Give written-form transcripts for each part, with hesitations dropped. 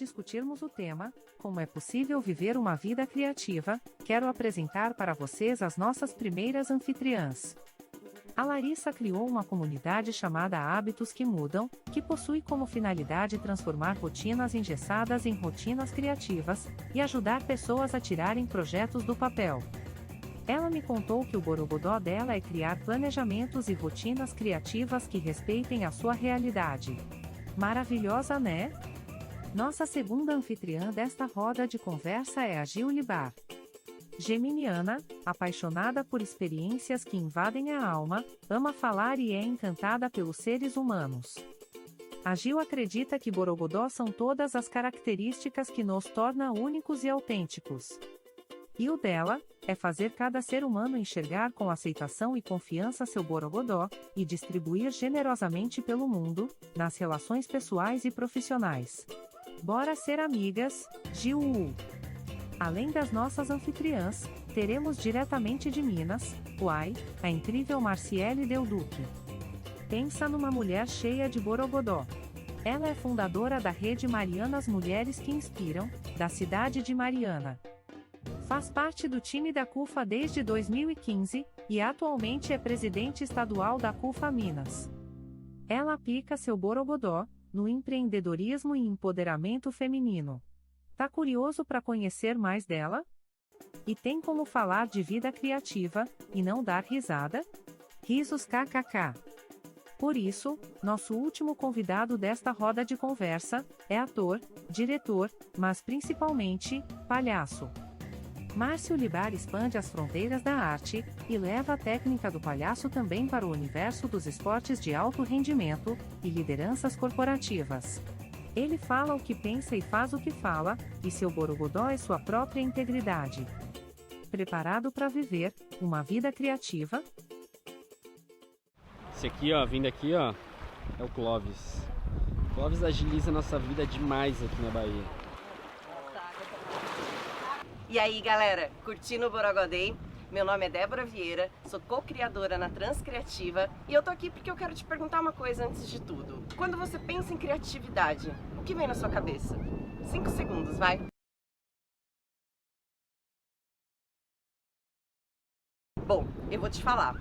discutirmos o tema, como é possível viver uma vida criativa, quero apresentar para vocês as nossas primeiras anfitriãs. A Larissa criou uma comunidade chamada Hábitos que Mudam, que possui como finalidade transformar rotinas engessadas em rotinas criativas, e ajudar pessoas a tirarem projetos do papel. Ela me contou que o borogodó dela é criar planejamentos e rotinas criativas que respeitem a sua realidade. Maravilhosa, né? Nossa segunda anfitriã desta roda de conversa é a Gil Libar. Geminiana, apaixonada por experiências que invadem a alma, ama falar e é encantada pelos seres humanos. A Gil acredita que borogodó são todas as características que nos tornam únicos e autênticos. E o dela é fazer cada ser humano enxergar com aceitação e confiança seu borogodó, e distribuir generosamente pelo mundo, nas relações pessoais e profissionais. Bora ser amigas, Gil! Além das nossas anfitriãs, teremos diretamente de Minas, Uai, a incrível Marciele Del Duque. Pensa numa mulher cheia de borogodó. Ela é fundadora da rede Marianas Mulheres que Inspiram, da cidade de Mariana. Faz parte do time da CUFA desde 2015, e atualmente é presidente estadual da CUFA Minas. Ela aplica seu borogodó no empreendedorismo e empoderamento feminino. Tá curioso para conhecer mais dela? E tem como falar de vida criativa, e não dar risada? Risos kkk. Por isso, nosso último convidado desta roda de conversa é ator, diretor, mas principalmente, palhaço. Márcio Libar expande as fronteiras da arte, e leva a técnica do palhaço também para o universo dos esportes de alto rendimento, e lideranças corporativas. Ele fala o que pensa e faz o que fala, e seu borogodó é sua própria integridade. Preparado para viver uma vida criativa? Esse aqui, ó, vindo aqui, ó, é o Clóvis. O Clóvis agiliza a nossa vida demais aqui na Bahia. E aí, galera, curtindo o Borogodó? Meu nome é Débora Vieira, sou co-criadora na Transcriativa e eu tô aqui porque eu quero te perguntar uma coisa antes de tudo. Quando você pensa em criatividade, o que vem na sua cabeça? 5 segundos, vai! Bom, eu vou te falar.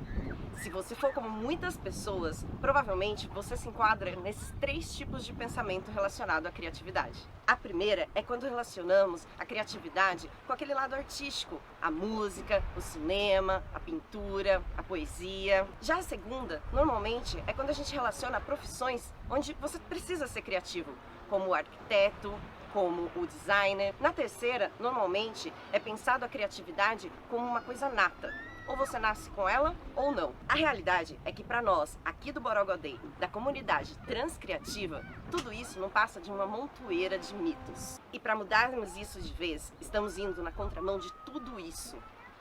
Se você for como muitas pessoas, provavelmente você se enquadra nesses 3 tipos de pensamento relacionado à criatividade. A primeira é quando relacionamos a criatividade com aquele lado artístico, a música, o cinema, a pintura, a poesia. Já a segunda, normalmente, é quando a gente relaciona profissões onde você precisa ser criativo, como o arquiteto, como o designer. Na terceira, normalmente, é pensado a criatividade como uma coisa nata. Ou você nasce com ela ou não. A realidade é que para nós, aqui do Borogodó, da comunidade transcriativa, tudo isso não passa de uma montoeira de mitos. E para mudarmos isso de vez, estamos indo na contramão de tudo isso.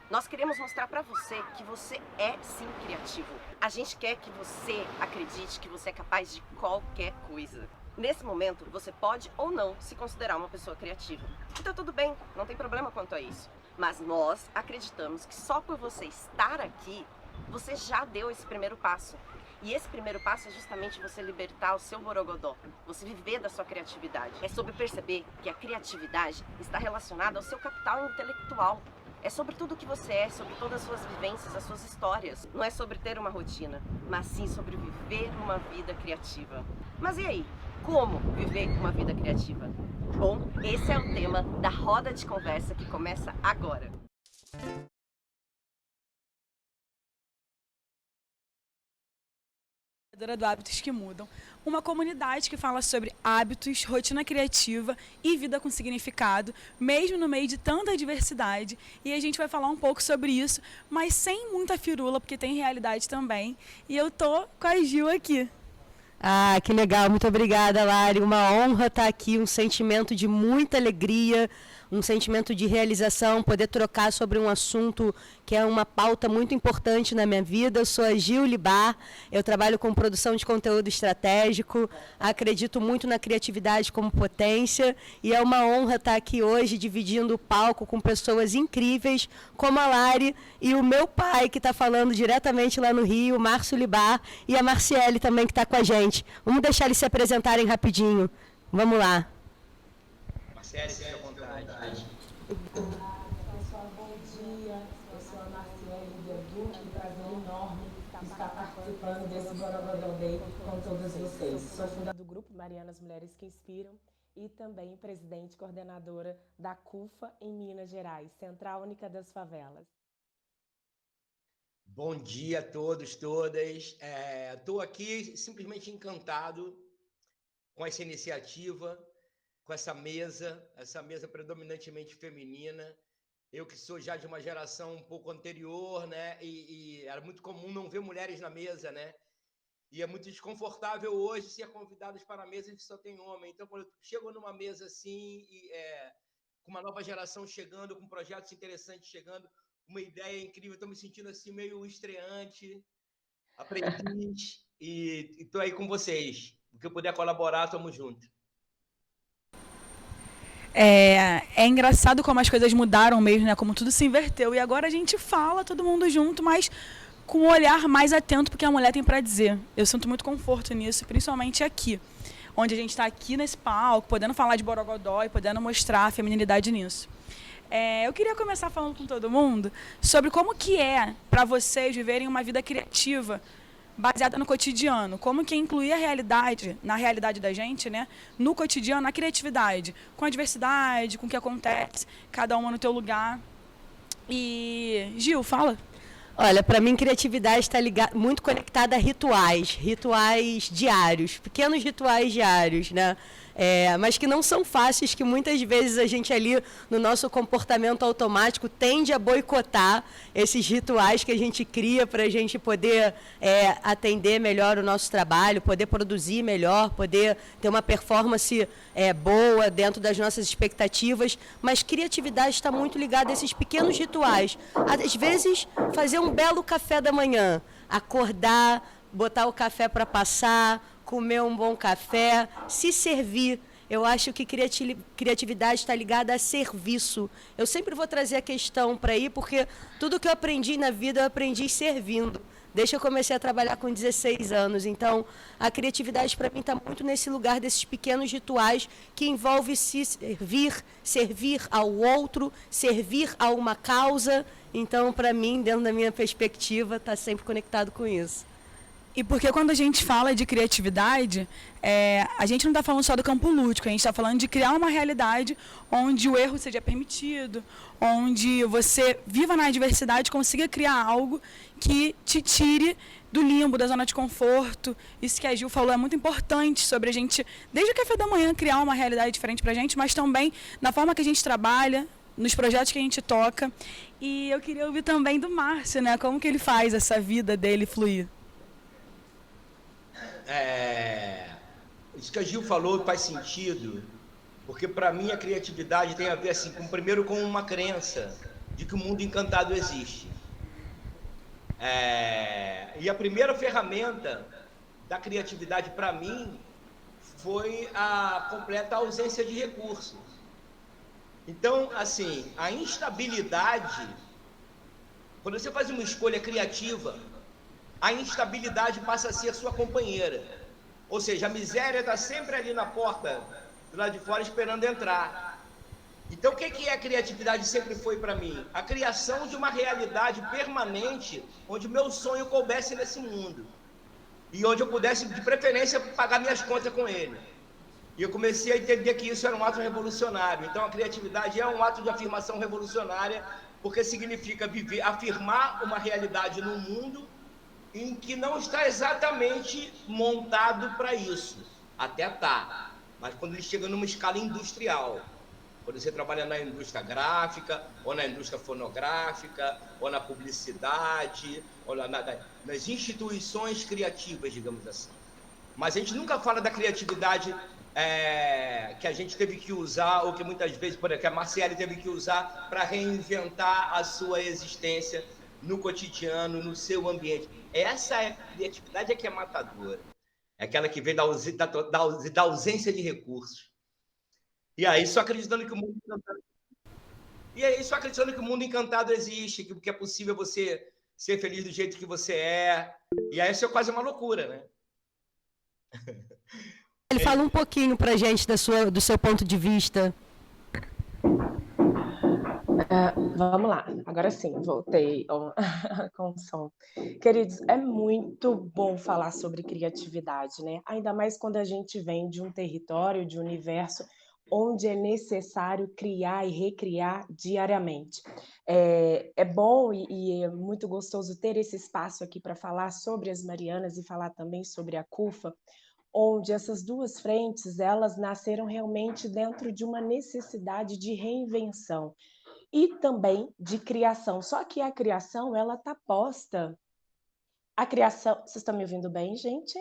Nós queremos mostrar para você que você é sim criativo. A gente quer que você acredite que você é capaz de qualquer coisa. Nesse momento, você pode ou não se considerar uma pessoa criativa. E tá tudo bem, não tem problema quanto a isso. Mas nós acreditamos que só por você estar aqui, você já deu esse primeiro passo. E esse primeiro passo é justamente você libertar o seu borogodó, você viver da sua criatividade. É sobre perceber que a criatividade está relacionada ao seu capital intelectual. É sobre tudo o que você é, sobre todas as suas vivências, as suas histórias. Não é sobre ter uma rotina, mas sim sobre viver uma vida criativa. Mas e aí? Como viver uma vida criativa? Bom, esse é o tema da roda de conversa que começa agora. Do Hábitos que Mudam, uma comunidade que fala sobre hábitos, rotina criativa e vida com significado, mesmo no meio de tanta diversidade. E a gente vai falar um pouco sobre isso, mas sem muita firula, porque tem realidade também. E eu tô com a Gil aqui. Ah, que legal, muito obrigada, Lari. Uma honra estar aqui, um sentimento de muita alegria, um sentimento de realização, poder trocar sobre um assunto que é uma pauta muito importante na minha vida. Eu sou a Gil Libar, eu trabalho com produção de conteúdo estratégico, acredito muito na criatividade como potência e é uma honra estar aqui hoje dividindo o palco com pessoas incríveis como a Lari e o meu pai, que está falando diretamente lá no Rio, o Márcio Libar, e a Marciele também, que está com a gente. Vamos deixar eles se apresentarem rapidinho. Vamos lá. Marcele, seja à vontade. Pessoal, bom dia. Eu sou a Marciele Dedu, que prazer enorme estar participando desse Borogodó Day com todos vocês. Sou fundadora do grupo Marianas Mulheres que Inspiram e também presidente e coordenadora da CUFA em Minas Gerais, Central Única das Favelas. Bom dia a todos, todas. Estou aqui simplesmente encantado com essa iniciativa, com essa mesa predominantemente feminina. Eu que sou já de uma geração um pouco anterior, né? E era muito comum não ver mulheres na mesa, né? E é muito desconfortável hoje ser convidados para mesas que só tem homem. Então, quando eu chego numa mesa assim, com uma nova geração chegando, com projetos interessantes chegando, uma ideia incrível, estou me sentindo assim meio estreante, aprendiz, e estou aí com vocês. O que eu puder colaborar, estamos juntos. É engraçado como as coisas mudaram mesmo, né? Como tudo se inverteu. E agora a gente fala, todo mundo junto, mas com um olhar mais atento porque a mulher tem para dizer. Eu sinto muito conforto nisso, principalmente aqui, onde a gente está aqui nesse palco, podendo falar de Borogodó e podendo mostrar a feminilidade nisso. Eu queria começar falando com todo mundo sobre como que é para vocês viverem uma vida criativa baseada no cotidiano. Como que é incluir a realidade, na realidade da gente, né? No cotidiano, na criatividade, com a diversidade, com o que acontece, cada uma no teu lugar. E, Gil, fala. Olha, para mim, criatividade está muito conectada a rituais diários, pequenos rituais diários, né? Mas que não são fáceis, que muitas vezes a gente ali, no nosso comportamento automático, tende a boicotar esses rituais que a gente cria para a gente poder atender melhor o nosso trabalho, poder produzir melhor, poder ter uma performance boa dentro das nossas expectativas. Mas criatividade está muito ligada a esses pequenos rituais. Às vezes, fazer um belo café da manhã, acordar, botar o café para passar, comer um bom café, se servir. Eu acho que criatividade está ligada a serviço. Eu sempre vou trazer a questão para aí, porque tudo que eu aprendi na vida, eu aprendi servindo. Desde que eu comecei a trabalhar com 16 anos. Então, a criatividade para mim está muito nesse lugar desses pequenos rituais que envolve se servir ao outro, servir a uma causa. Então, para mim, dentro da minha perspectiva, está sempre conectado com isso. E porque quando a gente fala de criatividade, a gente não está falando só do campo lúdico, a gente está falando de criar uma realidade onde o erro seja permitido, onde você viva na diversidade e consiga criar algo que te tire do limbo, da zona de conforto. Isso que a Gil falou é muito importante sobre a gente, desde o café da manhã, criar uma realidade diferente para a gente, mas também na forma que a gente trabalha, nos projetos que a gente toca. E eu queria ouvir também do Márcio, né? Como que ele faz essa vida dele fluir. Isso que a Gil falou faz sentido, porque para mim a criatividade tem a ver assim, primeiro com uma crença de que o mundo encantado existe. E a primeira ferramenta da criatividade para mim foi a completa ausência de recursos. Então, assim, a instabilidade, quando você faz uma escolha criativa, a instabilidade passa a ser sua companheira. Ou seja, a miséria está sempre ali na porta, do lado de fora, esperando entrar. Então, o que a criatividade sempre foi para mim? A criação de uma realidade permanente, onde o meu sonho coubesse nesse mundo. E onde eu pudesse, de preferência, pagar minhas contas com ele. E eu comecei a entender que isso era um ato revolucionário. Então, a criatividade é um ato de afirmação revolucionária, porque significa afirmar uma realidade no mundo em que não está exatamente montado para isso. Até tá, mas quando ele chega numa escala industrial, quando você trabalha na indústria gráfica, ou na indústria fonográfica, ou na publicidade, ou nas instituições criativas, digamos assim. Mas a gente nunca fala da criatividade que a gente teve que usar, ou que muitas vezes, por exemplo, que a Marciele teve que usar para reinventar a sua existência no cotidiano, no seu ambiente. Essa criatividade que é matadora. É aquela que vem da ausência de recursos. E aí, só acreditando que o mundo encantado existe, que é possível você ser feliz do jeito que você é. E aí, isso é quase uma loucura, né? Ele fala um pouquinho pra gente do seu ponto de vista. Vamos lá, agora sim, voltei com o som. Queridos, é muito bom falar sobre criatividade, né? Ainda mais quando a gente vem de um território, de um universo onde é necessário criar e recriar diariamente. É bom e é muito gostoso ter esse espaço aqui para falar sobre as Marianas e falar também sobre a CUFA, onde essas duas frentes, elas nasceram realmente dentro de uma necessidade de reinvenção e também de criação. Só que a criação, ela está posta. A criação. Vocês estão me ouvindo bem, gente?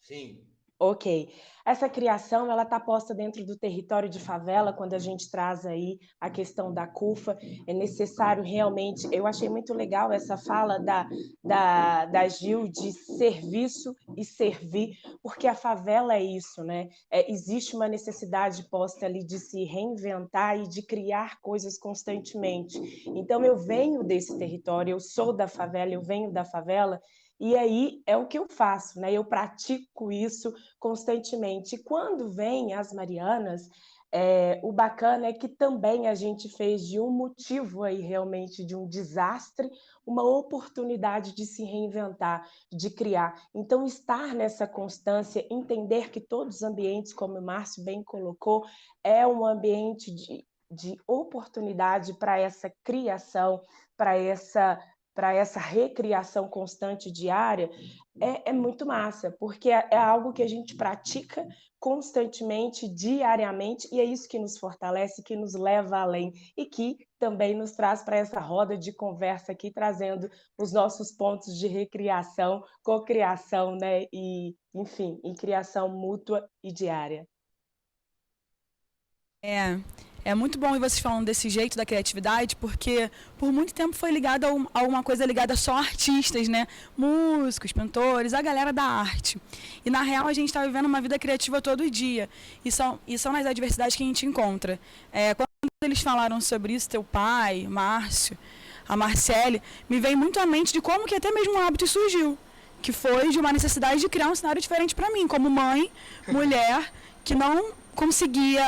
Sim. Ok. Essa criação, ela está posta dentro do território de favela, quando a gente traz aí a questão da CUFA, é necessário realmente, eu achei muito legal essa fala da Gil de serviço e servir, porque a favela é isso, né? Existe uma necessidade posta ali de se reinventar e de criar coisas constantemente. Então, eu venho desse território, eu sou da favela, eu venho da favela, e aí é o que eu faço, né? Eu pratico isso constantemente. E quando vem as Marianas, o bacana é que também a gente fez de um motivo aí realmente de um desastre, uma oportunidade de se reinventar, de criar. Então, estar nessa constância, entender que todos os ambientes, como o Márcio bem colocou, é um ambiente de oportunidade para essa criação, para essa recriação constante diária, é muito massa, porque é algo que a gente pratica constantemente, diariamente, e é isso que nos fortalece, que nos leva além e que também nos traz para essa roda de conversa aqui, trazendo os nossos pontos de recriação, cocriação, né? E, enfim, em criação mútua e diária. É muito bom vocês falando desse jeito da criatividade, porque por muito tempo foi ligado a uma coisa ligada só a artistas, né? Músicos, pintores, a galera da arte. E na real a gente está vivendo uma vida criativa todo dia. E são nas adversidades que a gente encontra. Quando eles falaram sobre isso, teu pai, Márcio, a Marcele, me veio muito à mente de como que até mesmo o hábito surgiu. Que foi de uma necessidade de criar um cenário diferente para mim, como mãe, mulher, que não conseguia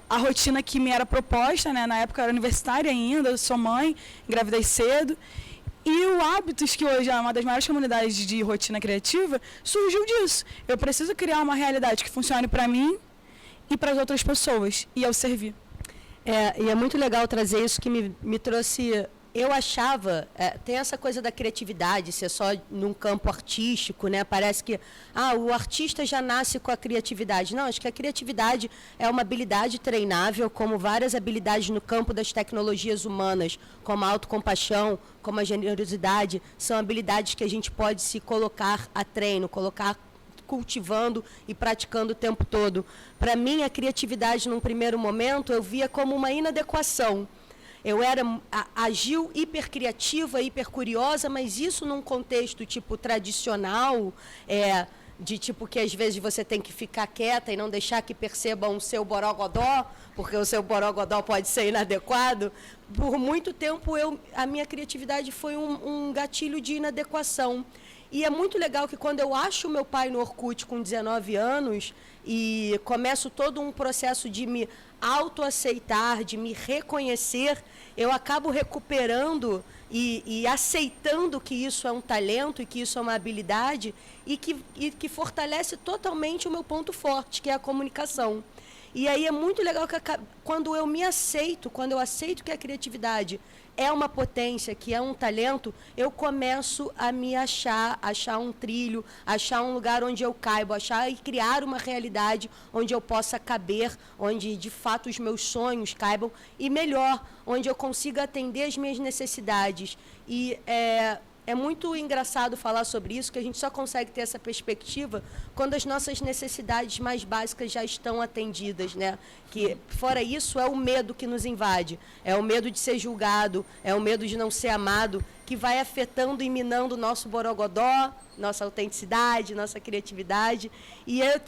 a rotina que me era proposta, né? Na época eu era universitária ainda, sou mãe, engravidei cedo. E o Hábitos, que hoje é uma das maiores comunidades de rotina criativa, surgiu disso. Eu preciso criar uma realidade que funcione para mim e para as outras pessoas, e eu servir. E é muito legal trazer isso que me trouxe. Eu achava, tem essa coisa da criatividade, ser só num campo artístico, né? Parece que o artista já nasce com a criatividade. Não, acho que a criatividade é uma habilidade treinável, como várias habilidades no campo das tecnologias humanas, como a autocompaixão, como a generosidade, são habilidades que a gente pode se colocar a treino, colocar cultivando e praticando o tempo todo. Para mim, a criatividade, num primeiro momento, eu via como uma inadequação. Eu era agil, hipercriativa, hipercuriosa, mas isso num contexto tipo tradicional, de tipo que às vezes você tem que ficar quieta e não deixar que percebam o seu borogodó, porque o seu borogodó pode ser inadequado. Por muito tempo a minha criatividade foi um gatilho de inadequação. E é muito legal que quando eu acho o meu pai no Orkut com 19 anos e começo todo um processo de me autoaceitar, de me reconhecer, eu acabo recuperando e aceitando que isso é um talento e que isso é uma habilidade e que fortalece totalmente o meu ponto forte, que é a comunicação. E aí é muito legal que quando eu me aceito, quando eu aceito que a criatividade é uma potência, que é um talento, eu começo a me achar um trilho, achar um lugar onde eu caibo, achar e criar uma realidade onde eu possa caber, onde de fato os meus sonhos caibam e melhor, onde eu consiga atender as minhas necessidades. E é muito engraçado falar sobre isso, que a gente só consegue ter essa perspectiva quando as nossas necessidades mais básicas já estão atendidas, né? Que, fora isso, é o medo que nos invade, é o medo de ser julgado, é o medo de não ser amado, que vai afetando e minando o nosso borogodó, nossa autenticidade, nossa criatividade. E eu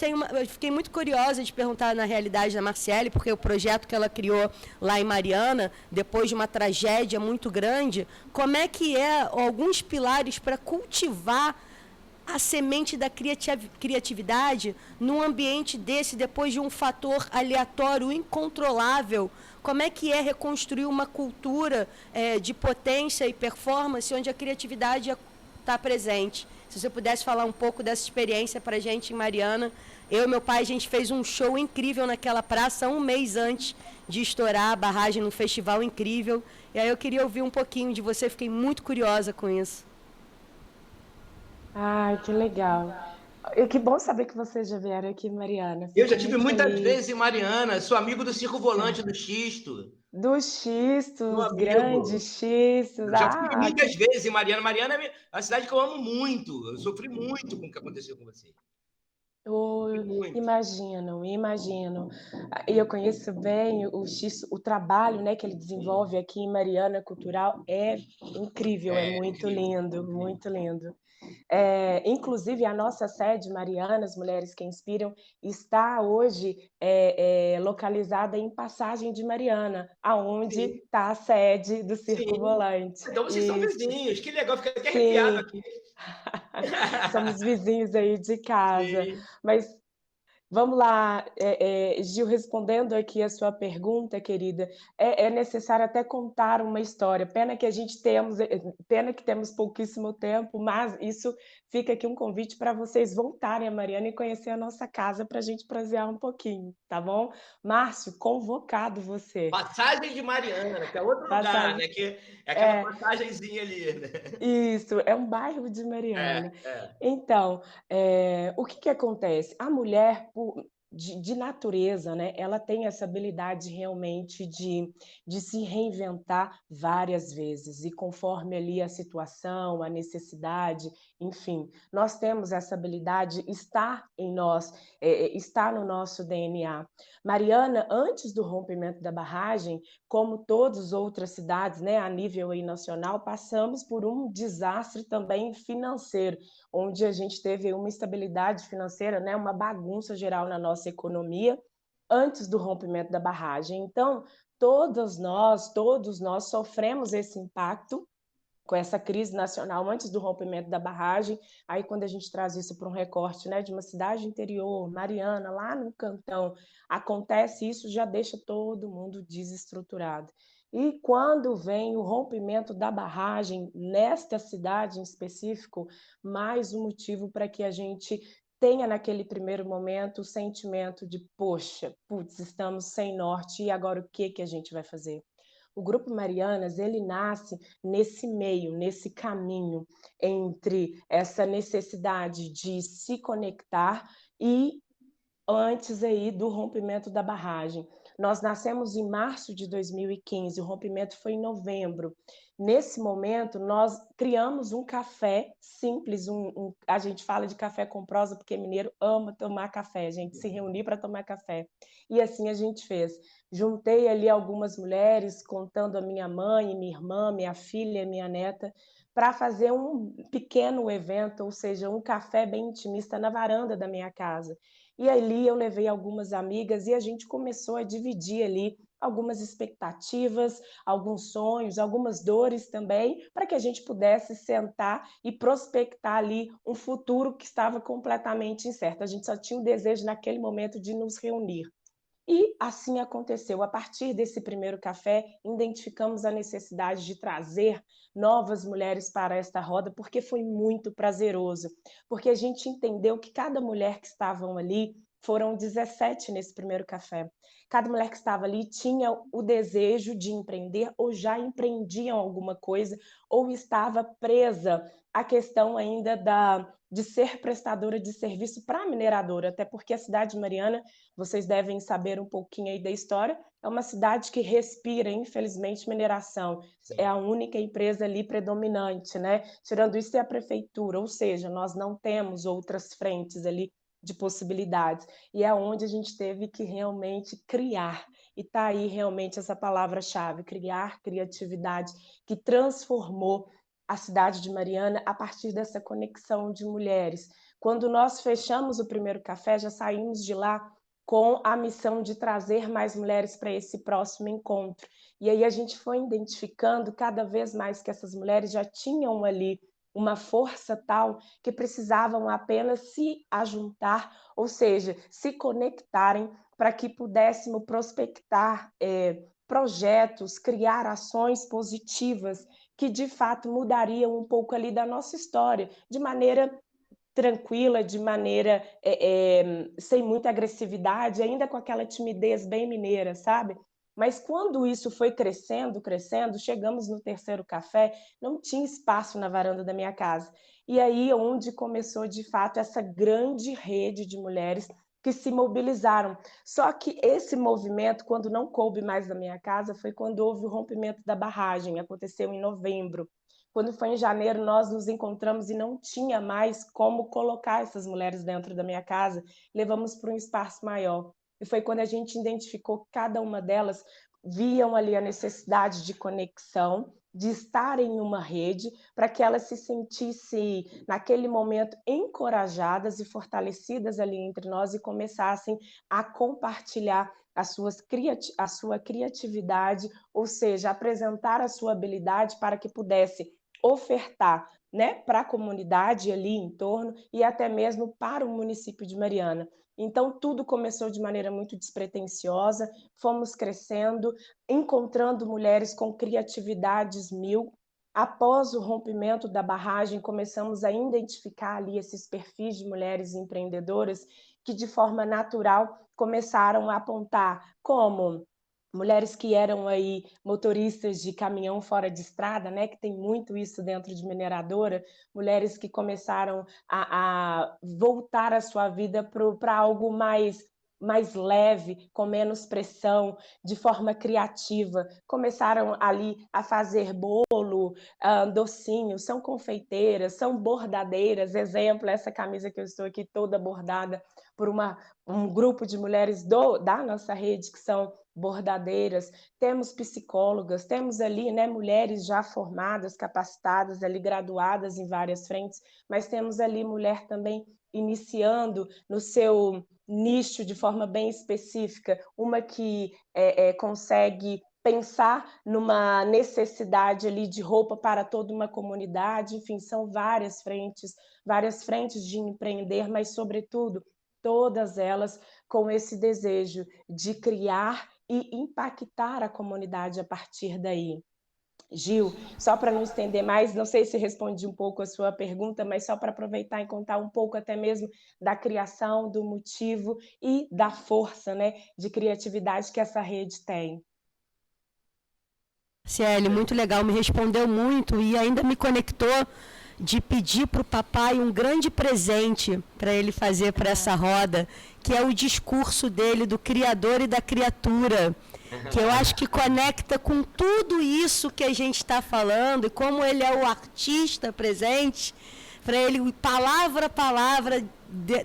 fiquei muito curiosa de perguntar, na realidade, da Marcele, porque o projeto que ela criou lá em Mariana, depois de uma tragédia muito grande, como é que alguns pilares para cultivar a semente da criatividade num ambiente desse, depois de um fator aleatório, incontrolável? Como é que é reconstruir uma cultura de potência e performance onde a criatividade está presente? Se você pudesse falar um pouco dessa experiência para a gente em Mariana. Eu e meu pai, a gente fez um show incrível naquela praça um mês antes de estourar a barragem num festival incrível. E aí eu queria ouvir um pouquinho de você, fiquei muito curiosa com isso. Ai, que legal. E que bom saber que vocês já vieram aqui, Mariana. Eu Fico já tive muito muitas feliz. vezes em Mariana, sou amigo do Circo Volante do Xisto. Dos Meu xistos, amigo. grandes xistos. Já fui Ah, muitas vezes em Mariana. Mariana é a cidade que eu amo muito. Eu sofri muito com o que aconteceu com você. oh, Sofri muito. imagino, imagino. E eu conheço bem o trabalho, né, que ele Sim. desenvolve aqui em Mariana Cultural é incrível, é É muito incrível, lindo, incrível. muito lindo. Inclusive, a nossa sede, Marianas Mulheres que Inspiram, está hoje localizada em Passagem de Mariana, aonde Sim, está a sede do Circo sim. Volante. Então vocês são Isso, vizinhos, que legal, fica até arrepiado sim. aqui. Somos vizinhos aí de casa. Sim. Mas vamos lá, Gil, respondendo aqui a sua pergunta, querida, é necessário até contar uma história. Pena que temos pouquíssimo tempo, mas isso fica aqui um convite para vocês voltarem a Mariana e conhecer a nossa casa para a gente prosear um pouquinho, tá bom? Márcio, convocado você. Passagem de Mariana, que é outro lugar, Passagem. né? Que é aquela É, passagenzinha ali, né? isso, é um bairro de É, Mariana. é. Então, o que que acontece? A mulher, de natureza, né, ela tem essa habilidade realmente de se reinventar várias vezes, e conforme ali a situação, a necessidade, enfim, nós temos essa habilidade, está em nós, está no nosso DNA. Mariana, antes do rompimento da barragem, como todas as outras cidades, né, a nível aí nacional, passamos por um desastre também financeiro, onde a gente teve uma instabilidade financeira, né, uma bagunça geral na nossa economia antes do rompimento da barragem. Então, todos nós sofremos esse impacto com essa crise nacional antes do rompimento da barragem. Aí quando a gente traz isso para um recorte, né, de uma cidade interior, Mariana, lá no cantão, acontece isso, já deixa todo mundo desestruturado. E quando vem o rompimento da barragem nesta cidade em específico, mais um motivo para que a gente tenha naquele primeiro momento o sentimento de, poxa, putz, estamos sem norte, e agora o que que a gente vai fazer? O Grupo Marianas, ele nasce nesse meio, nesse caminho entre essa necessidade de se conectar e antes aí do rompimento da barragem. Nós nascemos em março de 2015, o rompimento foi em novembro. Nesse momento, nós criamos um café simples, a gente fala de café com prosa porque mineiro ama tomar café, a gente se reunir para tomar café. E assim a gente fez. Juntei ali algumas mulheres, contando a minha mãe, minha irmã, minha filha, minha neta, para fazer um pequeno evento, ou seja, um café bem intimista na varanda da minha casa. E ali eu levei algumas amigas e a gente começou a dividir ali algumas expectativas, alguns sonhos, algumas dores também, para que a gente pudesse sentar e prospectar ali um futuro que estava completamente incerto. A gente só tinha o desejo naquele momento de nos reunir. E assim aconteceu. A partir desse primeiro café, identificamos a necessidade de trazer novas mulheres para esta roda, porque foi muito prazeroso. Porque a gente entendeu que cada mulher que estavam ali, foram 17 nesse primeiro café. Cada mulher que estava ali tinha o desejo de empreender, ou já empreendiam alguma coisa, ou estava presa à questão ainda de ser prestadora de serviço para a mineradora, até porque a cidade de Mariana, vocês devem saber um pouquinho aí da história, é uma cidade que respira, infelizmente, mineração. É Sim. a única empresa ali predominante, né? Tirando isso é a prefeitura, ou seja, nós não temos outras frentes ali de possibilidades. E é onde a gente teve que realmente criar. E está aí realmente essa palavra-chave, criar, criatividade, que transformou a cidade de Mariana a partir dessa conexão de mulheres. Quando nós fechamos o primeiro café, já saímos de lá com a missão de trazer mais mulheres para esse próximo encontro. E aí a gente foi identificando cada vez mais que essas mulheres já tinham ali uma força tal que precisavam apenas se ajuntar, ou seja, se conectarem para que pudéssemos prospectar projetos, criar ações positivas que de fato mudariam um pouco ali da nossa história, de maneira tranquila, de maneira sem muita agressividade, ainda com aquela timidez bem mineira, sabe? Mas quando isso foi crescendo, crescendo, chegamos no terceiro café, não tinha espaço na varanda da minha casa. E aí onde começou de fato essa grande rede de mulheres que se mobilizaram. Só que esse movimento, quando não coube mais na minha casa, foi quando houve o rompimento da barragem, aconteceu em novembro. Quando foi em janeiro, nós nos encontramos e não tinha mais como colocar essas mulheres dentro da minha casa, levamos para um espaço maior. E foi quando a gente identificou que cada uma delas viam ali a necessidade de conexão, de estar em uma rede, para que elas se sentissem, naquele momento, encorajadas e fortalecidas ali entre nós e começassem a compartilhar a sua criatividade, ou seja, apresentar a sua habilidade para que pudesse ofertar, né, para a comunidade ali em torno e até mesmo para o município de Mariana. Então, tudo começou de maneira muito despretensiosa, fomos crescendo, encontrando mulheres com criatividades mil. Após o rompimento da barragem, começamos a identificar ali esses perfis de mulheres empreendedoras que, de forma natural, começaram a apontar como mulheres que eram aí motoristas de caminhão fora de estrada, né, que tem muito isso dentro de mineradora, mulheres que começaram a voltar a sua vida para algo mais leve, com menos pressão, de forma criativa. Começaram ali a fazer bolo, docinhos, são confeiteiras, são bordadeiras. Exemplo, essa camisa que eu estou aqui toda bordada por um grupo de mulheres da nossa rede que são bordadeiras, temos psicólogas, temos ali, né, mulheres já formadas, capacitadas, ali graduadas em várias frentes, mas temos ali mulher também iniciando no seu nicho de forma bem específica, uma que consegue pensar numa necessidade ali de roupa para toda uma comunidade, enfim, são várias frentes de empreender, mas sobretudo todas elas com esse desejo de criar e impactar a comunidade a partir daí. Gil, só para não estender mais, não sei se respondi um pouco a sua pergunta, mas só para aproveitar e contar um pouco até mesmo da criação, do motivo e da força, né, de criatividade que essa rede tem. Ciele, muito legal, me respondeu muito e ainda me conectou de pedir para o papai um grande presente para ele fazer para essa roda, que é o discurso dele do Criador e da criatura, que eu acho que conecta com tudo isso que a gente está falando e como ele é o artista presente, para ele, palavra a palavra,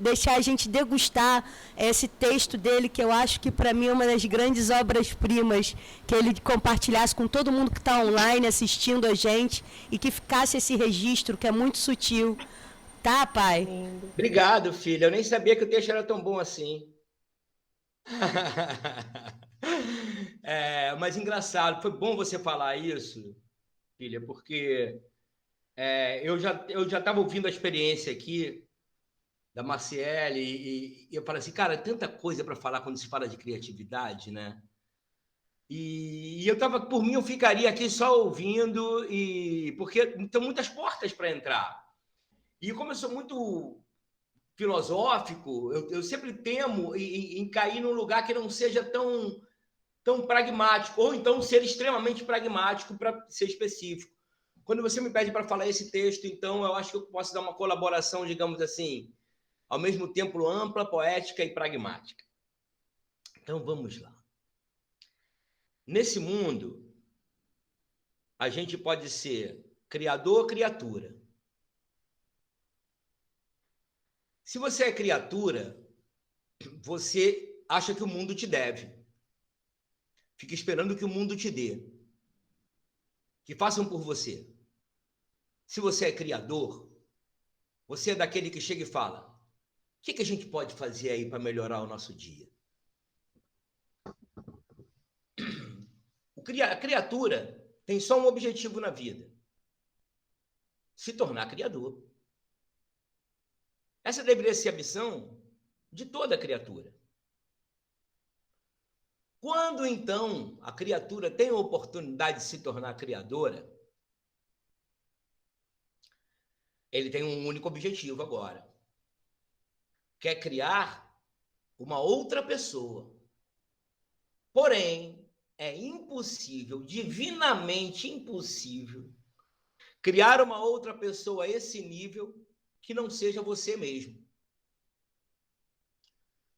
deixar a gente degustar esse texto dele, que eu acho que para mim é uma das grandes obras-primas, que ele compartilhasse com todo mundo que está online assistindo a gente e que ficasse esse registro, que é muito sutil. Tá, pai? Obrigado, filha. Eu nem sabia que o texto era tão bom assim. Mas engraçado, foi bom você falar isso, filha, porque eu já estava ouvindo a experiência aqui da Marciele e eu falei assim, cara, tanta coisa para falar quando se fala de criatividade, né? E eu tava, por mim, eu ficaria aqui só ouvindo porque tem muitas portas para entrar. E como eu sou muito filosófico, eu sempre temo em cair num lugar que não seja tão pragmático, ou então ser extremamente pragmático para ser específico. Quando você me pede para falar esse texto, então eu acho que eu posso dar uma colaboração, digamos assim, ao mesmo tempo ampla, poética e pragmática. Então vamos lá. Nesse mundo, a gente pode ser criador ou criatura. Se você é criatura, você acha que o mundo te deve. Fica esperando que o mundo te dê. Que façam por você. Se você é criador, você é daquele que chega e fala: o que a gente pode fazer aí para melhorar o nosso dia? A criatura tem só um objetivo na vida: se tornar criador. Essa deveria ser a missão de toda criatura. Quando, então, a criatura tem a oportunidade de se tornar criadora, ele tem um único objetivo agora, que é criar uma outra pessoa. Porém, é impossível, divinamente impossível, criar uma outra pessoa a esse nível que não seja você mesmo.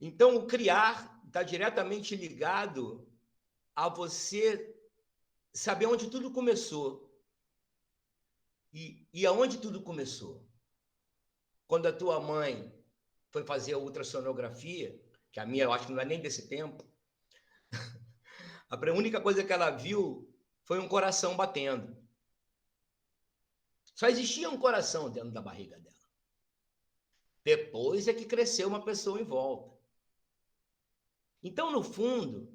Então, o criar está diretamente ligado a você saber onde tudo começou. E aonde tudo começou? Quando a tua mãe foi fazer a ultrassonografia, que a minha eu acho que não é nem desse tempo, a única coisa que ela viu foi um coração batendo. Só existia um coração dentro da barriga dela. Depois é que cresceu uma pessoa em volta. Então, no fundo,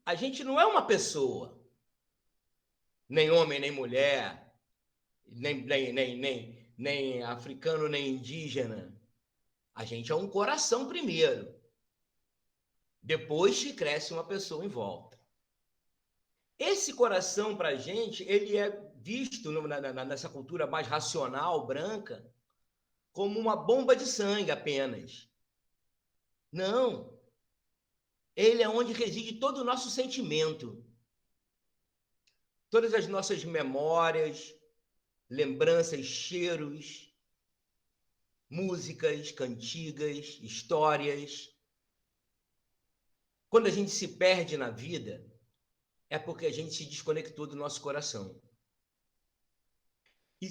a gente não é uma pessoa, nem homem, nem mulher, nem africano, nem indígena. A gente é um coração primeiro. Depois que cresce uma pessoa em volta. Esse coração, para a gente, ele é visto nessa cultura mais racional, branca, como uma bomba de sangue apenas. Não. Ele é onde reside todo o nosso sentimento. Todas as nossas memórias, lembranças, cheiros, músicas, cantigas, histórias. Quando a gente se perde na vida, é porque a gente se desconectou do nosso coração. E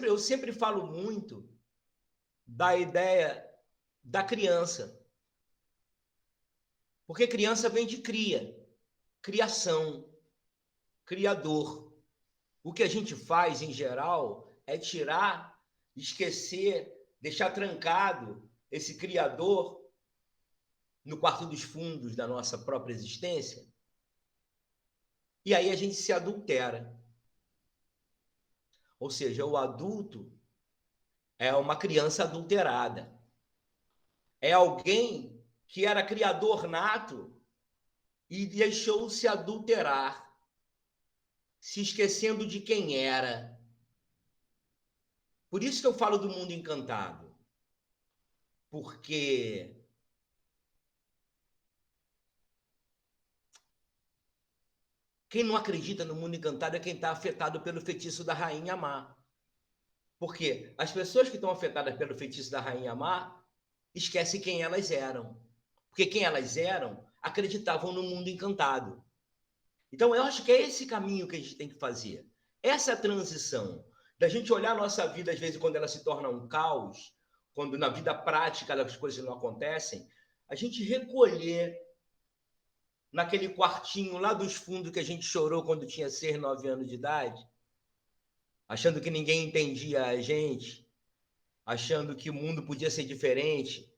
eu sempre falo muito da ideia da criança. Porque criança vem de cria, criação, criador. O que a gente faz, em geral, é tirar, esquecer, deixar trancado esse criador no quarto dos fundos da nossa própria existência. E aí a gente se adultera. Ou seja, o adulto é uma criança adulterada. É alguém que era criador nato e deixou-se adulterar, se esquecendo de quem era. Por isso que eu falo do mundo encantado. Porque quem não acredita no mundo encantado é quem está afetado pelo feitiço da rainha má. Porque as pessoas que estão afetadas pelo feitiço da rainha má esquecem quem elas eram. Porque quem elas eram acreditavam no mundo encantado. Então, eu acho que é esse caminho que a gente tem que fazer. Essa transição da gente olhar a nossa vida, às vezes, quando ela se torna um caos, quando na vida prática as coisas não acontecem, a gente recolher naquele quartinho lá dos fundos que a gente chorou quando tinha 6, 9 anos de idade, achando que ninguém entendia a gente, achando que o mundo podia ser diferente,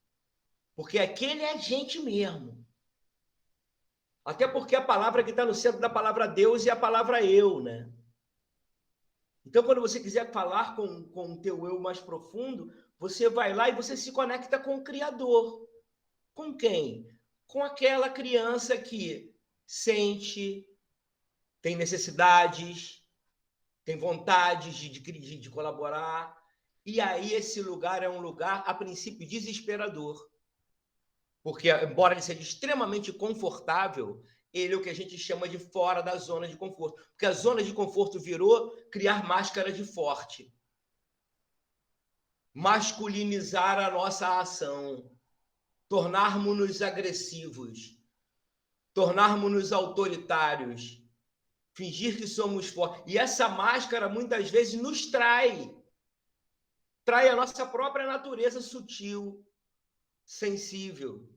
porque aquele é a gente mesmo. Até porque a palavra que está no centro da palavra Deus é a palavra eu, né? Então, quando você quiser falar com o teu eu mais profundo, você vai lá e você se conecta com o Criador. Com quem? Com aquela criança que sente, tem necessidades, tem vontades de colaborar. E aí esse lugar é um lugar, a princípio, desesperador. Porque, embora ele seja extremamente confortável, ele é o que a gente chama de fora da zona de conforto. Porque a zona de conforto virou criar máscara de forte. Masculinizar a nossa ação. Tornarmos-nos agressivos. Tornarmos-nos autoritários. Fingir que somos fortes. E essa máscara, muitas vezes, nos trai. Trai a nossa própria natureza sutil, sensível,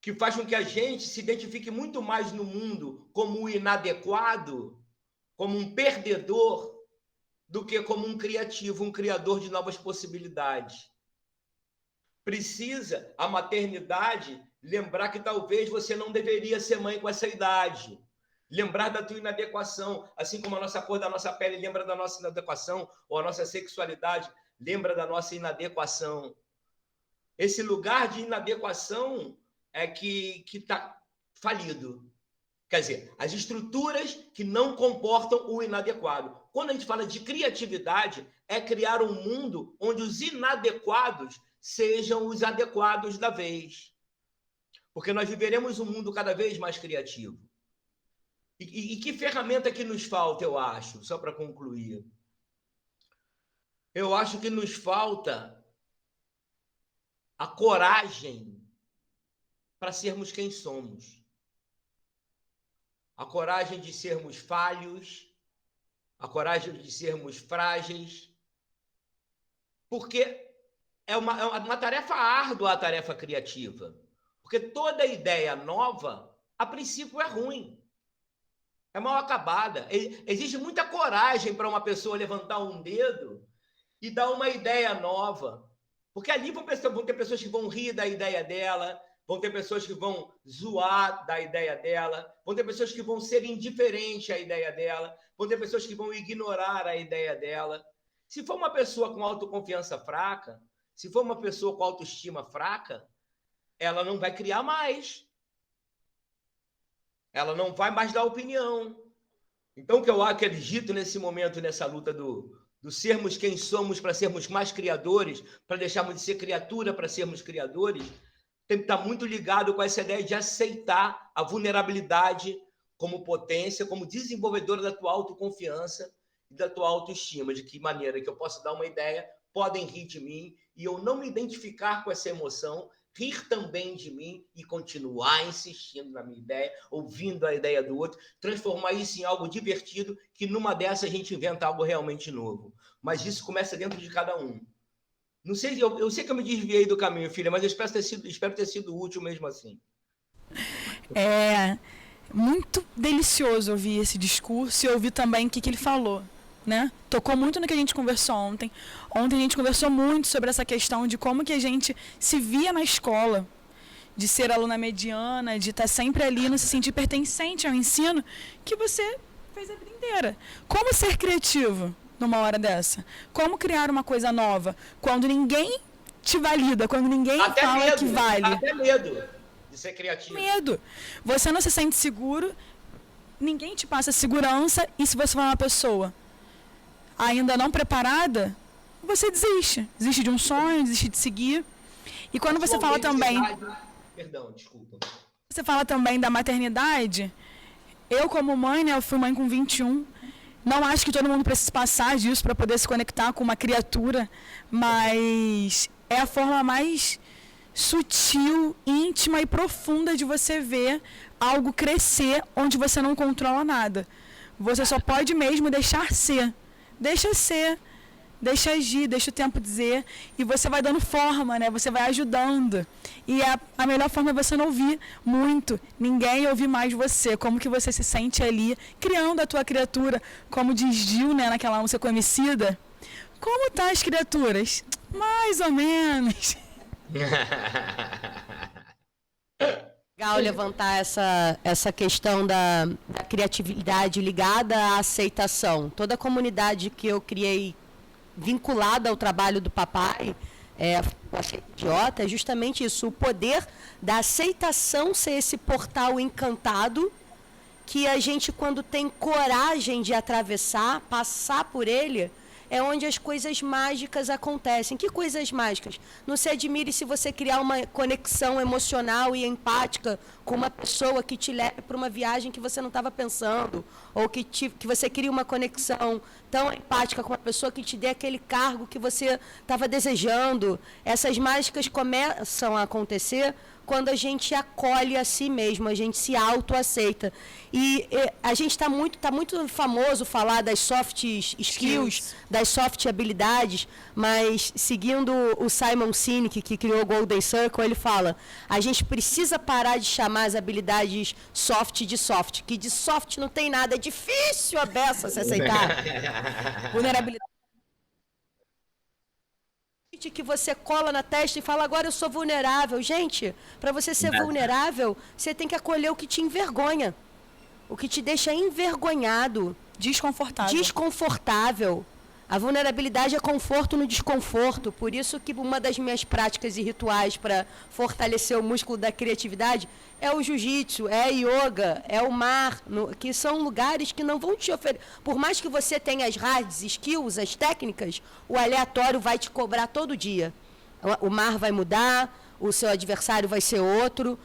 que faz com que a gente se identifique muito mais no mundo como o inadequado, como um perdedor, do que como um criativo, um criador de novas possibilidades. Precisa a maternidade lembrar que talvez você não deveria ser mãe com essa idade, lembrar da tua inadequação, assim como a nossa cor da nossa pele lembra da nossa inadequação, ou a nossa sexualidade lembra da nossa inadequação. Esse lugar de inadequação é que está falido. Quer dizer, as estruturas que não comportam o inadequado. Quando a gente fala de criatividade, é criar um mundo onde os inadequados sejam os adequados da vez. Porque nós viveremos um mundo cada vez mais criativo. E que ferramenta que nos falta, eu acho, só para concluir? Eu acho que nos falta a coragem para sermos quem somos. A coragem de sermos falhos, a coragem de sermos frágeis, porque é uma tarefa árdua a tarefa criativa. Porque toda ideia nova, a princípio, é ruim. É mal acabada. Exige muita coragem para uma pessoa levantar um dedo e dar uma ideia nova. Porque ali vão ter pessoas que vão rir da ideia dela, vão ter pessoas que vão zoar da ideia dela, vão ter pessoas que vão ser indiferentes à ideia dela, vão ter pessoas que vão ignorar a ideia dela. Se for uma pessoa com autoconfiança fraca, se for uma pessoa com autoestima fraca, ela não vai criar mais. Ela não vai mais dar opinião. Então, o que eu acredito nesse momento, nessa luta do sermos quem somos para sermos mais criadores, para deixarmos de ser criatura para sermos criadores, tem que estar muito ligado com essa ideia de aceitar a vulnerabilidade como potência, como desenvolvedora da tua autoconfiança e da tua autoestima. De que maneira que eu posso dar uma ideia, podem rir de mim, e eu não me identificar com essa emoção, rir também de mim e continuar insistindo na minha ideia, ouvindo a ideia do outro, transformar isso em algo divertido, que numa dessas a gente inventa algo realmente novo. Mas isso começa dentro de cada um. Não sei, eu sei que eu me desviei do caminho, filha, mas eu espero ter sido útil mesmo assim. É muito delicioso ouvir esse discurso e ouvir também o que ele falou, né? Tocou muito no que a gente conversou ontem. Ontem a gente conversou muito sobre essa questão de como que a gente se via na escola, de ser aluna mediana, de estar sempre ali, não se sentir pertencente ao ensino que você fez a vida inteira. Como ser criativo numa hora dessa? Como criar uma coisa nova quando ninguém te valida, quando ninguém fala que vale? Até medo de ser criativo. Medo. Você não se sente seguro, ninguém te passa segurança, e se você for uma pessoa ainda não preparada, você desiste. Desiste de um sonho, desiste de seguir. E quando você fala também... Perdão, desculpa. Você fala também da maternidade. Eu, como mãe, né, eu fui mãe com 21. Não acho que todo mundo precisa passar disso para poder se conectar com uma criatura, mas é a forma mais sutil, íntima e profunda de você ver algo crescer onde você não controla nada. Você só pode mesmo deixar ser. Deixa ser, deixa agir, deixa o tempo dizer, e você vai dando forma, né? Você vai ajudando. E a melhor forma é você não ouvir muito, ninguém ouvir mais você, como que você se sente ali, criando a tua criatura, como diz Gil, né, naquela música com Emicida. Como tá as criaturas? Mais ou menos. Legal levantar essa questão da criatividade ligada à aceitação. Toda a comunidade que eu criei vinculada ao trabalho do papai, o Aceita Idiota, é justamente isso, o poder da aceitação ser esse portal encantado, que a gente, quando tem coragem de atravessar, passar por ele, é onde as coisas mágicas acontecem. Que coisas mágicas? Não se admire se você criar uma conexão emocional e empática com uma pessoa que te leve para uma viagem que você não estava pensando, ou que você cria uma conexão tão empática com uma pessoa que te dê aquele cargo que você estava desejando. Essas mágicas começam a acontecer quando a gente acolhe a si mesmo, a gente se autoaceita. E a gente está muito famoso falar das soft skills, das soft habilidades, mas seguindo o Simon Sinek, que criou o Golden Circle, ele fala, a gente precisa parar de chamar as habilidades soft de soft, que de soft não tem nada, é difícil a beça se aceitar. Vulnerabilidade. Que você cola na testa e fala, agora eu sou vulnerável. Gente, para você ser vulnerável, você tem que acolher o que te envergonha. o que te deixa envergonhado, desconfortável. A vulnerabilidade é conforto no desconforto. Por isso que uma das minhas práticas e rituais para fortalecer o músculo da criatividade é o jiu-jitsu, é a yoga, é o mar, que são lugares que não vão te oferecer. Por mais que você tenha as hard skills, as técnicas, o aleatório vai te cobrar todo dia. O mar vai mudar, o seu adversário vai ser outro,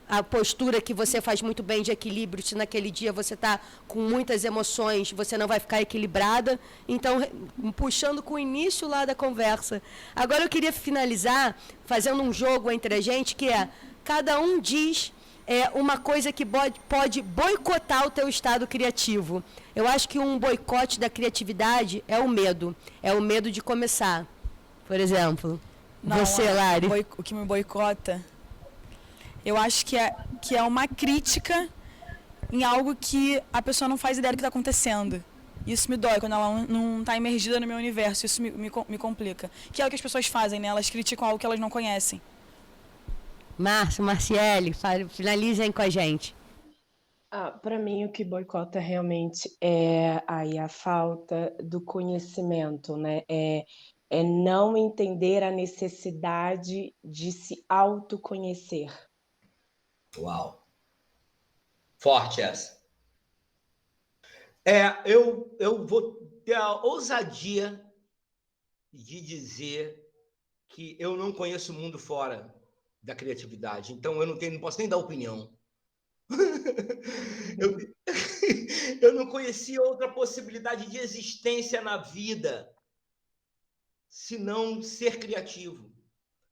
a postura que você faz muito bem de equilíbrio, se naquele dia você está com muitas emoções, você não vai ficar equilibrada. Então, puxando com o início lá da conversa. Agora eu queria finalizar fazendo um jogo entre a gente, que é, cada um diz uma coisa que pode boicotar o teu estado criativo. Eu acho que um boicote da criatividade é o medo de começar. Por exemplo, você, Lari. O que me boicota... Eu acho que é uma crítica em algo que a pessoa não faz ideia do que está acontecendo. Isso me dói quando ela não está imergida no meu universo. Isso me complica. Que é o que as pessoas fazem, né? Elas criticam algo que elas não conhecem. Marciele, finalizem com a gente. Para mim, o que boicota realmente é aí a falta do conhecimento, né? É não entender a necessidade de se autoconhecer. Uau! Forte essa. Eu vou ter a ousadia de dizer que eu não conheço o mundo fora da criatividade. Então, eu não posso nem dar opinião. Eu não conhecia outra possibilidade de existência na vida senão ser criativo.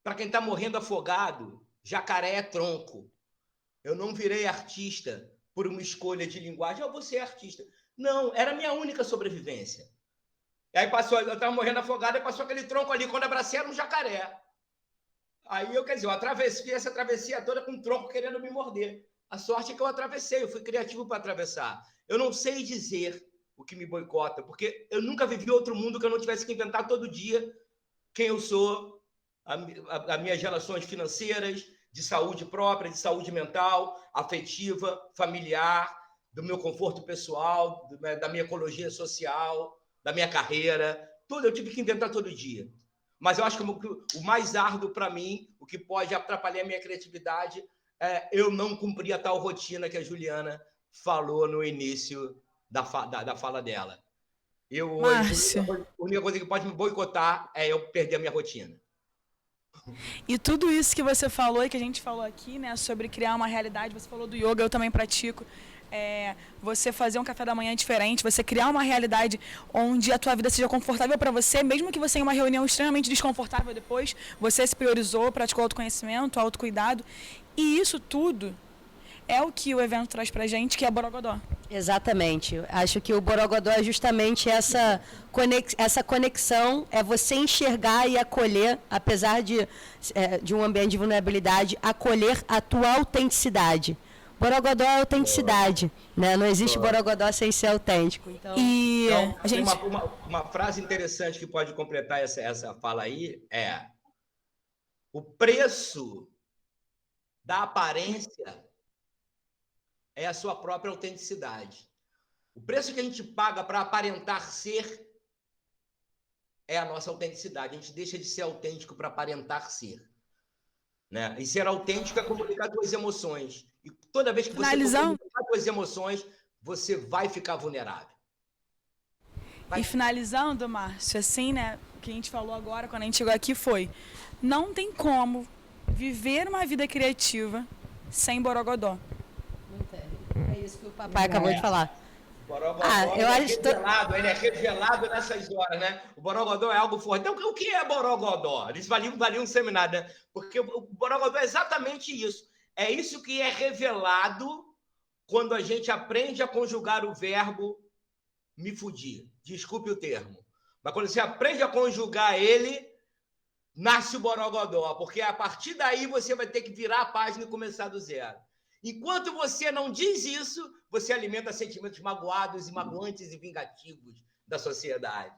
Para quem está morrendo afogado, jacaré é tronco. Eu não virei artista por uma escolha de linguagem. Eu vou ser artista. Não, era a minha única sobrevivência. E aí eu estava morrendo afogado, e passou aquele tronco ali. Quando abracei, era um jacaré. Aí eu atravessei essa travessia toda com um tronco querendo me morder. A sorte é que eu atravessei, eu fui criativo para atravessar. Eu não sei dizer o que me boicota, porque eu nunca vivi outro mundo que eu não tivesse que inventar todo dia quem eu sou, as minhas relações financeiras, de saúde própria, de saúde mental, afetiva, familiar, do meu conforto pessoal, da minha ecologia social, da minha carreira, tudo eu tive que inventar todo dia. Mas eu acho que o mais árduo para mim, o que pode atrapalhar a minha criatividade, é eu não cumprir a tal rotina que a Juliana falou no início da fala dela. Márcio. A única coisa que pode me boicotar é eu perder a minha rotina. E tudo isso que você falou e que a gente falou aqui, né, sobre criar uma realidade, você falou do yoga, eu também pratico, você fazer um café da manhã diferente, você criar uma realidade onde a tua vida seja confortável para você, mesmo que você tenha uma reunião extremamente desconfortável depois, você se priorizou, praticou autoconhecimento, autocuidado, e isso tudo é o que o evento traz pra gente, que é Borogodó. Exatamente. Acho que o Borogodó é justamente essa conexão, é você enxergar e acolher, apesar de um ambiente de vulnerabilidade, acolher a tua autenticidade. Borogodó é autenticidade, né? Não existe Borogodó sem ser autêntico. Então, a gente... uma frase interessante que pode completar essa fala aí é: o preço da aparência é a sua própria autenticidade. O preço que a gente paga para aparentar ser é a nossa autenticidade. A gente deixa de ser autêntico para aparentar ser. Né? E ser autêntico é comunicar suas emoções. E toda vez que você comunicar suas emoções, você vai ficar vulnerável. E finalizando, Márcio, assim, né, o que a gente falou agora, quando a gente chegou aqui foi: não tem como viver uma vida criativa sem Borogodó. É isso que o papai acabou de falar. O Borogodó ele é revelado nessas horas, né? O Borogodó é algo forte. Então, o que é Borogodó? Eles valiam um seminário, né? Porque o Borogodó é exatamente isso. É isso que é revelado quando a gente aprende a conjugar o verbo me fudir. Desculpe o termo. Mas quando você aprende a conjugar ele, nasce o Borogodó. Porque a partir daí você vai ter que virar a página e começar do zero. Enquanto você não diz isso, você alimenta sentimentos magoados e magoantes e vingativos da sociedade.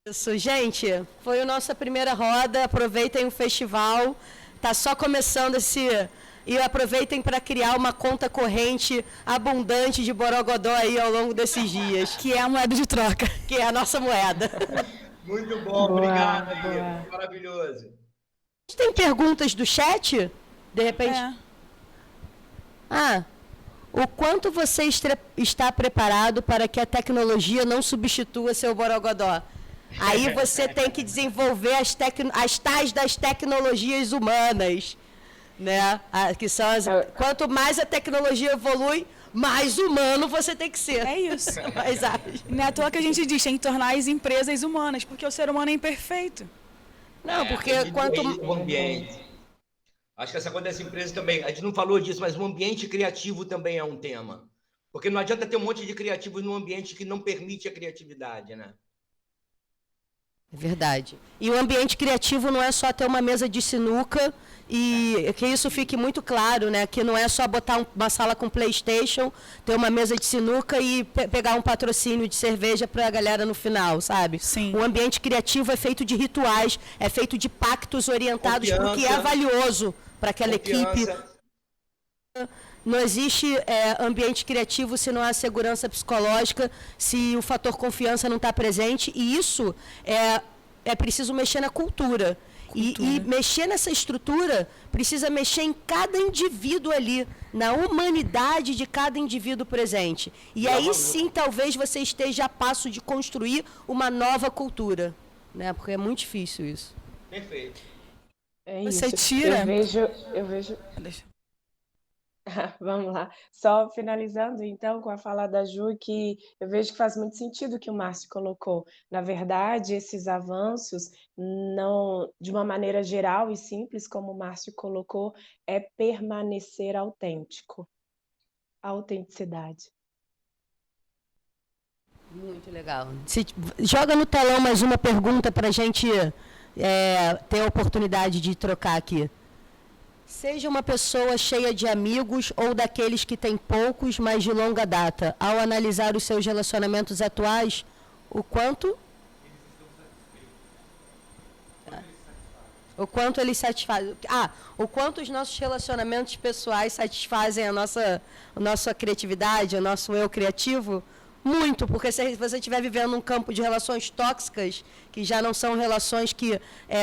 Isso, gente, foi a nossa primeira roda. Aproveitem o festival. Tá só começando E aproveitem para criar uma conta corrente abundante de Borogodó aí ao longo desses dias. Que é a moeda de troca. Que é a nossa moeda. Muito bom, obrigado aí. Maravilhoso. Tem perguntas do chat? De repente? O quanto você está preparado para que a tecnologia não substitua seu Borogodó? Aí você tem que desenvolver as tais das tecnologias humanas, né? Que são quanto mais a tecnologia evolui, mais humano você tem que ser. É isso. Exato. Não é à toa que a gente diz, tem que tornar as empresas humanas, porque o ser humano é imperfeito. Não, porque quanto... O ambiente. Acho que essa coisa das empresas também, a gente não falou disso, mas o ambiente criativo também é um tema. Porque não adianta ter um monte de criativos num ambiente que não permite a criatividade, né? É verdade. E o ambiente criativo não é só ter uma mesa de sinuca e que isso fique muito claro, né? Que não é só botar uma sala com PlayStation, ter uma mesa de sinuca e pegar um patrocínio de cerveja para a galera no final, sabe? Sim. O ambiente criativo é feito de rituais, é feito de pactos orientados para o que é valioso para aquela equipe. Não existe ambiente criativo se não há segurança psicológica, se o fator confiança não está presente, e isso é preciso mexer na cultura. E mexer nessa estrutura precisa mexer em cada indivíduo ali, na humanidade de cada indivíduo presente. E aí sim, talvez você esteja a passo de construir uma nova cultura, né? Porque é muito difícil isso. Perfeito. É Você isso. tira... Eu vejo... Vamos lá. Só finalizando, então, com a fala da Ju, que eu vejo que faz muito sentido o que o Márcio colocou. Na verdade, esses avanços, não, de uma maneira geral e simples, como o Márcio colocou, é permanecer autêntico. A autenticidade. Muito legal. Joga no telão mais uma pergunta para a gente ter a oportunidade de trocar aqui. Seja uma pessoa cheia de amigos ou daqueles que têm poucos, mas de longa data, ao analisar os seus relacionamentos atuais, o quanto eles satisfazem. O quanto os nossos relacionamentos pessoais satisfazem a nossa criatividade, o nosso eu criativo. Muito, porque se você estiver vivendo num campo de relações tóxicas, que já não são relações que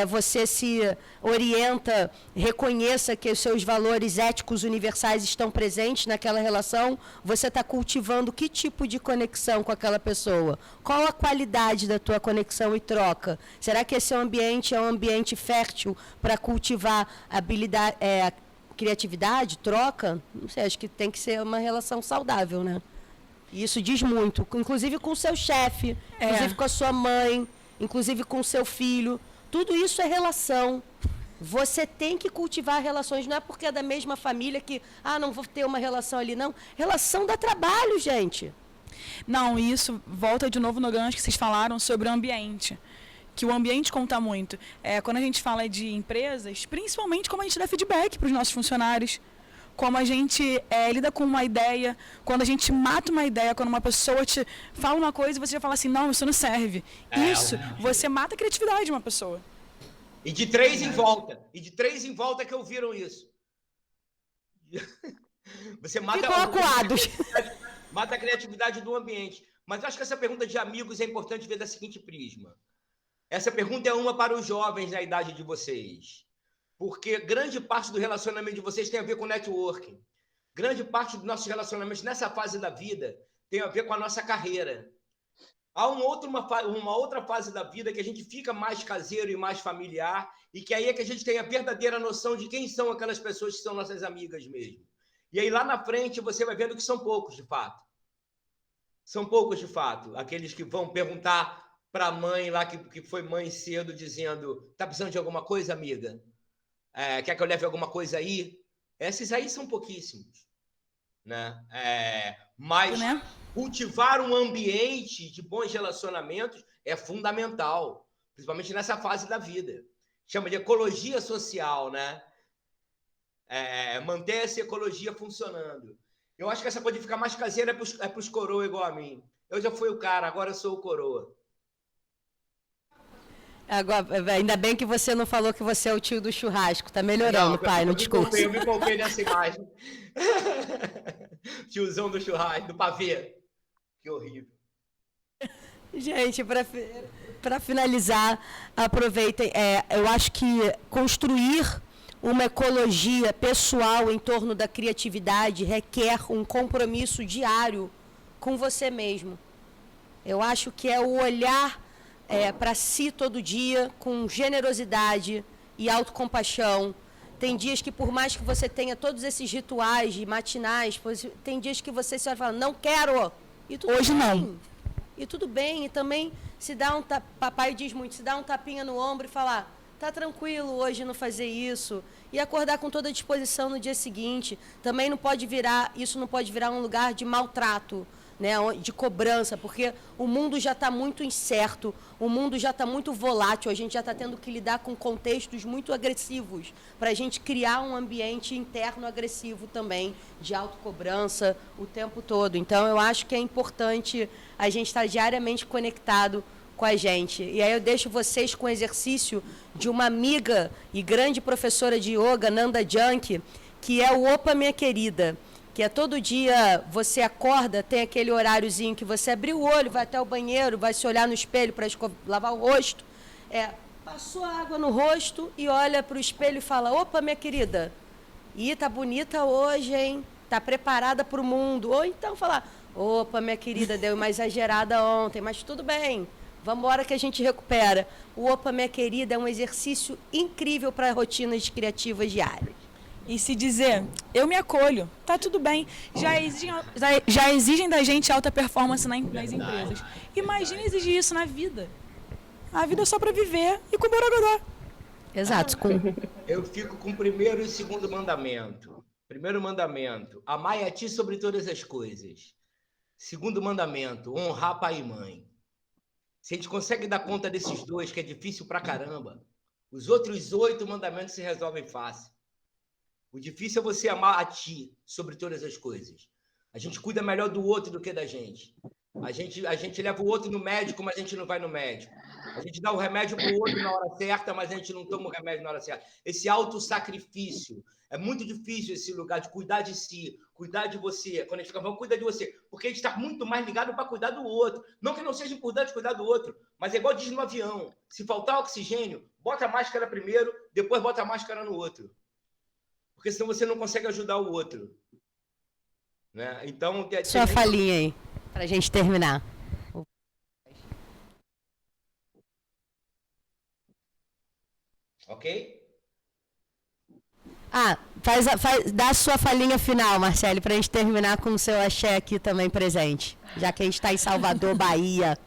você se orienta, reconheça que os seus valores éticos universais estão presentes naquela relação, você está cultivando que tipo de conexão com aquela pessoa? Qual a qualidade da tua conexão e troca? Será que esse ambiente é um ambiente fértil para cultivar habilidade, criatividade, troca? Não sei, acho que tem que ser uma relação saudável, né? E isso diz muito, inclusive com o seu chefe, inclusive com a sua mãe, inclusive com o seu filho. Tudo isso é relação. Você tem que cultivar relações, não é porque é da mesma família que, não vou ter uma relação ali, não. Relação dá trabalho, gente. Não, isso volta de novo no gancho que vocês falaram sobre o ambiente. Que o ambiente conta muito. Quando a gente fala de empresas, principalmente como a gente dá feedback para os nossos funcionários. Como a gente lida com uma ideia, quando a gente mata uma ideia, quando uma pessoa te fala uma coisa e você já fala assim, não, isso não serve. Isso, você mata a criatividade de uma pessoa. E de 3 em volta que ouviram isso. Você mata, mata a criatividade do ambiente. Mas eu acho que essa pergunta de amigos é importante ver da seguinte prisma. Essa pergunta é uma para os jovens na idade de vocês. Porque grande parte do relacionamento de vocês tem a ver com networking. Grande parte dos nossos relacionamentos nessa fase da vida tem a ver com a nossa carreira. Há uma outra fase da vida que a gente fica mais caseiro e mais familiar e que aí é que a gente tem a verdadeira noção de quem são aquelas pessoas que são nossas amigas mesmo. E aí lá na frente você vai vendo que são poucos de fato. São poucos de fato. Aqueles que vão perguntar para a mãe lá que foi mãe cedo dizendo, tá precisando de alguma coisa, amiga? Quer que eu leve alguma coisa aí? Esses aí são pouquíssimos, né? Mas cultivar um ambiente de bons relacionamentos é fundamental, principalmente nessa fase da vida. Chama de ecologia social, né? Manter essa ecologia funcionando. Eu acho que essa coisa de ficar mais caseira é para os coroa igual a mim. Eu já fui o cara, agora eu sou o coroa. Agora, ainda bem que você não falou que você é o tio do churrasco. Tá melhorando, pai, no discurso. Eu me poupei nessa imagem. Tiozão do churrasco, do pavê. Que horrível. Gente, para finalizar, aproveitem. Eu acho que construir uma ecologia pessoal em torno da criatividade requer um compromisso diário com você mesmo. Eu acho que é o olhar para si todo dia com generosidade e autocompaixão. Tem dias que, por mais que você tenha todos esses rituais matinais, tem dias que você se olha e fala, não quero. E tudo Hoje bem. não. E tudo bem. E também se dá papai diz muito, se dá um tapinha no ombro e falar, tá tranquilo hoje não fazer isso. E acordar com toda a disposição no dia seguinte. Também isso não pode virar um lugar de maltrato, né, de cobrança, porque o mundo já está muito incerto, o mundo já está muito volátil, a gente já está tendo que lidar com contextos muito agressivos, para a gente criar um ambiente interno agressivo também, de autocobrança o tempo todo. Então, eu acho que é importante a gente estar diariamente conectado com a gente. E aí eu deixo vocês com o exercício de uma amiga e grande professora de yoga, Nanda Janki, que é o Opa Minha Querida, que é todo dia você acorda, tem aquele horáriozinho que você abre o olho, vai até o banheiro, vai se olhar no espelho para lavar o rosto, passou a água no rosto e olha para o espelho e fala, opa, minha querida, tá bonita hoje, hein? Tá preparada para o mundo. Ou então falar, opa, minha querida, deu uma exagerada ontem, mas tudo bem, vamos embora que a gente recupera. O Opa, minha querida, é um exercício incrível para rotinas criativas diárias. E se dizer, eu me acolho, tá tudo bem. Já exigem da gente alta performance nas empresas. Imagina exigir isso na vida. A vida é só para viver e com borogodó. Exato. Eu fico com o primeiro e segundo mandamento. Primeiro mandamento, amai a ti sobre todas as coisas. Segundo mandamento, honrar pai e mãe. Se a gente consegue dar conta desses dois, que é difícil pra caramba, os outros 8 mandamentos se resolvem fácil. O difícil é você amar a ti sobre todas as coisas. A gente cuida melhor do outro do que da gente. A gente leva o outro no médico, mas a gente não vai no médico. A gente dá o remédio para o outro na hora certa, mas a gente não toma o remédio na hora certa. Esse autossacrifício. É muito difícil esse lugar de cuidar de si, cuidar de você. Quando a gente fica falando, cuida de você. Porque a gente está muito mais ligado para cuidar do outro. Não que não seja importante cuidar do outro, mas é igual diz no avião. Se faltar oxigênio, bota a máscara primeiro, depois bota a máscara no outro. Porque senão você não consegue ajudar o outro. Né? Então, sua falinha aí, para a gente terminar. Ok? Dá a sua falinha final, Marcele, para a gente terminar com o seu axé aqui também presente. Já que a gente está em Salvador, Bahia.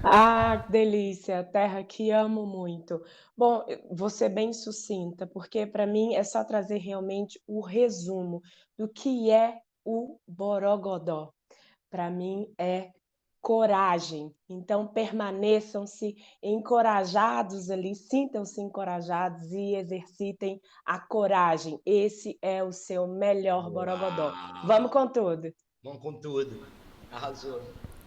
Ah, que delícia, terra que amo muito. Bom, vou ser bem sucinta, porque para mim é só trazer realmente o resumo do que é o Borogodó. Para mim é coragem. Então, permaneçam-se encorajados ali, sintam-se encorajados e exercitem a coragem. Esse é o seu melhor Borogodó. Vamos com tudo. Vamos com tudo. Arrasou.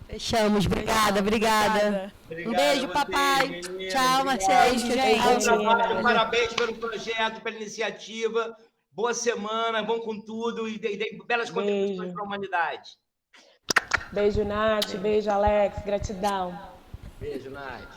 Fechamos. Obrigada. Um beijo, papai. Menina. Tchau, Marcelo. Bom trabalho, parabéns pelo projeto, pela iniciativa. Boa semana, vão com tudo e dê belas contribuições para a humanidade. Beijo, Nath. Beijo, Alex. Gratidão. Beijo, Nath.